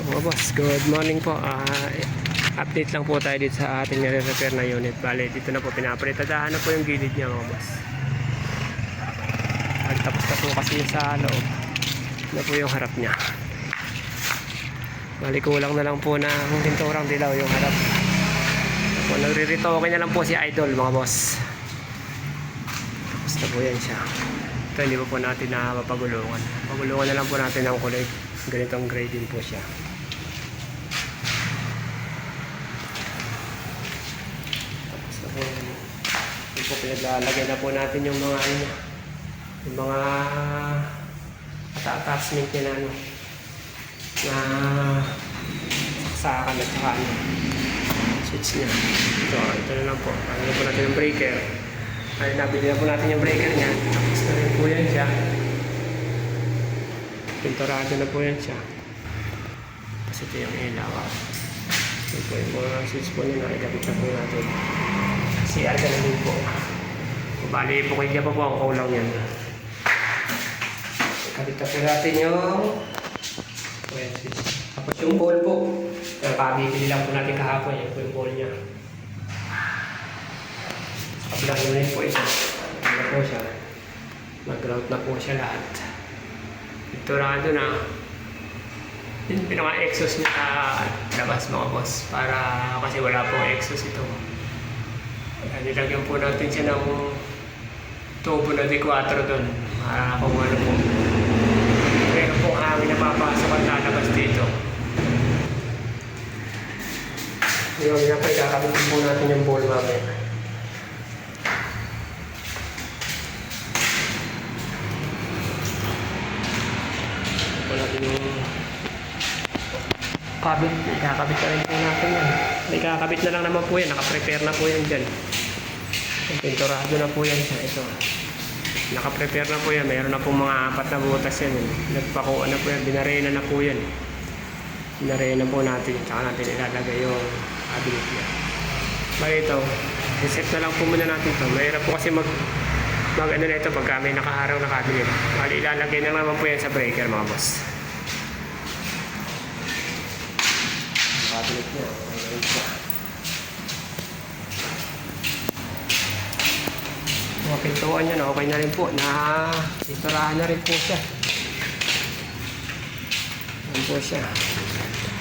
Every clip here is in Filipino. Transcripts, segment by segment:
Mga boss, good morning po. Update lang po tayo dito sa ating nire-repair na unit. Bale, dito na po pinapalitadahan na po yung gilid niya mga boss. Tapos na po kasi sa loob na po yung harap niya. Bale, kulang na lang po ng pinturang dilaw yung harap. So, nagre-retoke na lang po si Idol mga boss. Tapos na po yan siya. Ito hindi po natin na mapagulungan. Pagulungan na lang po natin ng kulay. Ganitong gray din po siya. Tapos na po yan. Ito po pinaglalagay na po natin yung mga yung mga attachment niya na saksakan at saka switch niya. Ito na lang po. Ano po natin yung breaker. Ay, nabili na po natin yung breaker niya. Tapos na rin po yan siya. Pinturado na po yan siya. Tapos ito yung ilaw. Ito po yung mga switch po niya. Nakikabit na po natin. CR ka na din po. Bali po kayo pa po ang kulang yan. Ikabit na po natin yung switch. Tapos yung ball po. Nakabibili lang po natin kahapon. Yan po yung ball niya. Kabilang unit po ito. Ano po siya. Mag-grout na po siya lahat. Pinturado na. Yung pinaka-exhaust niya labas mga boss. Para kasi wala pong exhaust ito. Nilagyan po natin siya ng tubo na D4 doon. Para kung ano po. Pero po hangin na papasok at lalabas dito. Yung kakabit po natin yung ball mamaya. Natin yung kabit, ikakabit na rin po natin yan. Ikakabit na lang naman po yan, nakaprepare na po yan dyan. Pinturado na po yan siya. Ito, nakaprepare na po yan, mayroon na po mga 4 na butas yan. Nagpakuan na po yan, binarena na po yan. Binarena po natin, tsaka natin ilalagay yung cabinet niya. Bali ito, reset na lang po muna natin ito. Mayroon po kasi ano na ito pagka may nakaharang na cabinet. Bali ilalagay na naman po yan sa breaker mga boss. Cabinet niya. Mga pintuan niya na okay na rin po. Iturahan na rin po siya. Yan po siya.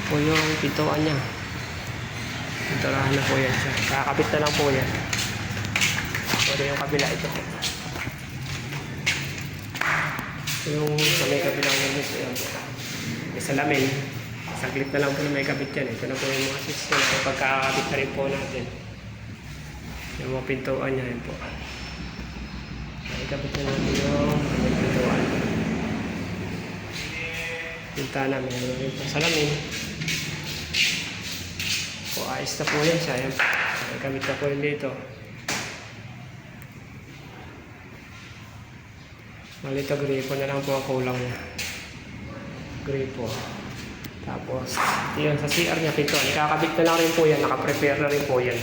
Po yung pintuan niya. Iturahan na po yan siya. Kakabit na lang po yan. Pwede yung kabila ito po. Yung sa may kabilang unit, may salamin. Saglit na lang po na may kabit yan. Ito na po yung mga switch na pagkakabit na rin po natin. Yung mga pintuan niya rin po. May kabit na natin yung pintuan. Pintana, mayroon rin po salamin. Po, ayos na po yan siya. May kabit na po yun dito. Malito, gripo na lang po ang kulang niya. Gripo. Tapos, yun sa CR niya, pintuan. Ikakabit na lang rin po yan. Nakaprepare na rin po yan.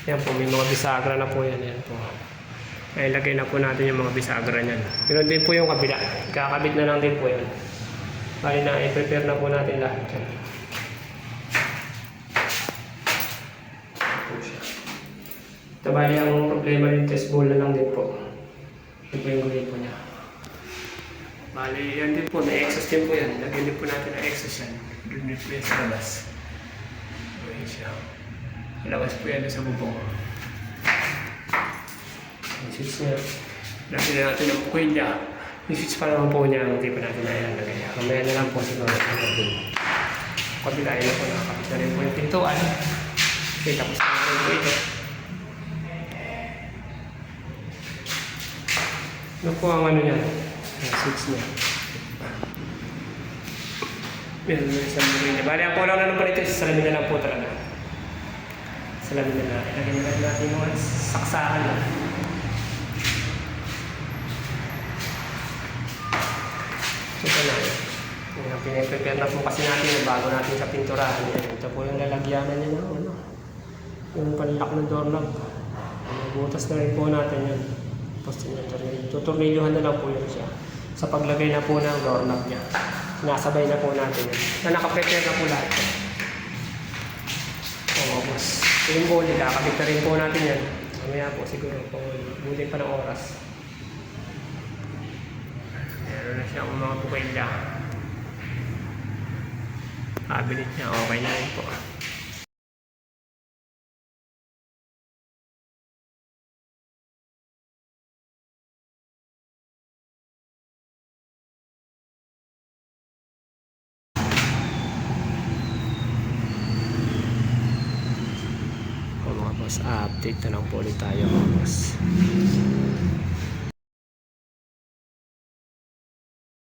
Yan po, may mga bisagra na po yan. Yan po. Ay, lagay na po natin yung mga bisagra niyan. Ganoon din po yung kabila. Ikakabit na lang din po yan. Bali na, i-prepare na po natin lahat yan. Ito bali, ang problema rin, test ball na lang din po. Ito po yung gripo niya. Bali, yan din po, may exhaust din po yan. Lagyan din po natin ang exhaust yan. Doon din po yan sa labas. Ayan siya. Labas po yan sa bubong. Yung switch niya. Lagyan na natin ang coil niya. Yung switch pa naman po niya, hindi po natin na ilalagay. Mamaya na lang po siguro. Kabila, yun po, nakakapit na rin po yung pintuan. Okay, tapos na rin po ito. Ano po ang ano niya? Switch niya. Meron na isang buhay niya. Bali, ang kulang na naman ito, salamin na lang po talaga. Salamin na lang. Ilagay na natin yung saksakan na. Ito na yun. Pinaprepare na po kasi natin bago natin sa pinturahan niya. Ito po yung lalagyanan niya ng ano. Yung panlak ng doorknob. Butas na rin po natin yan. Tapos tutornilyohan na lang po yun siya. sa paglagay na po ng doorknob niya. Sinasabay na po natin yan. Na nakaprepare na po lahat. Oo, boss. Yung bowl, kakabit na rin po natin yan. Mamaya po siguro kung butin pa ng oras. Meron na siyang mga bukilya. Cabinet niya, okay na rin po. Mga boss, update na lang po ulit tayo mga boss.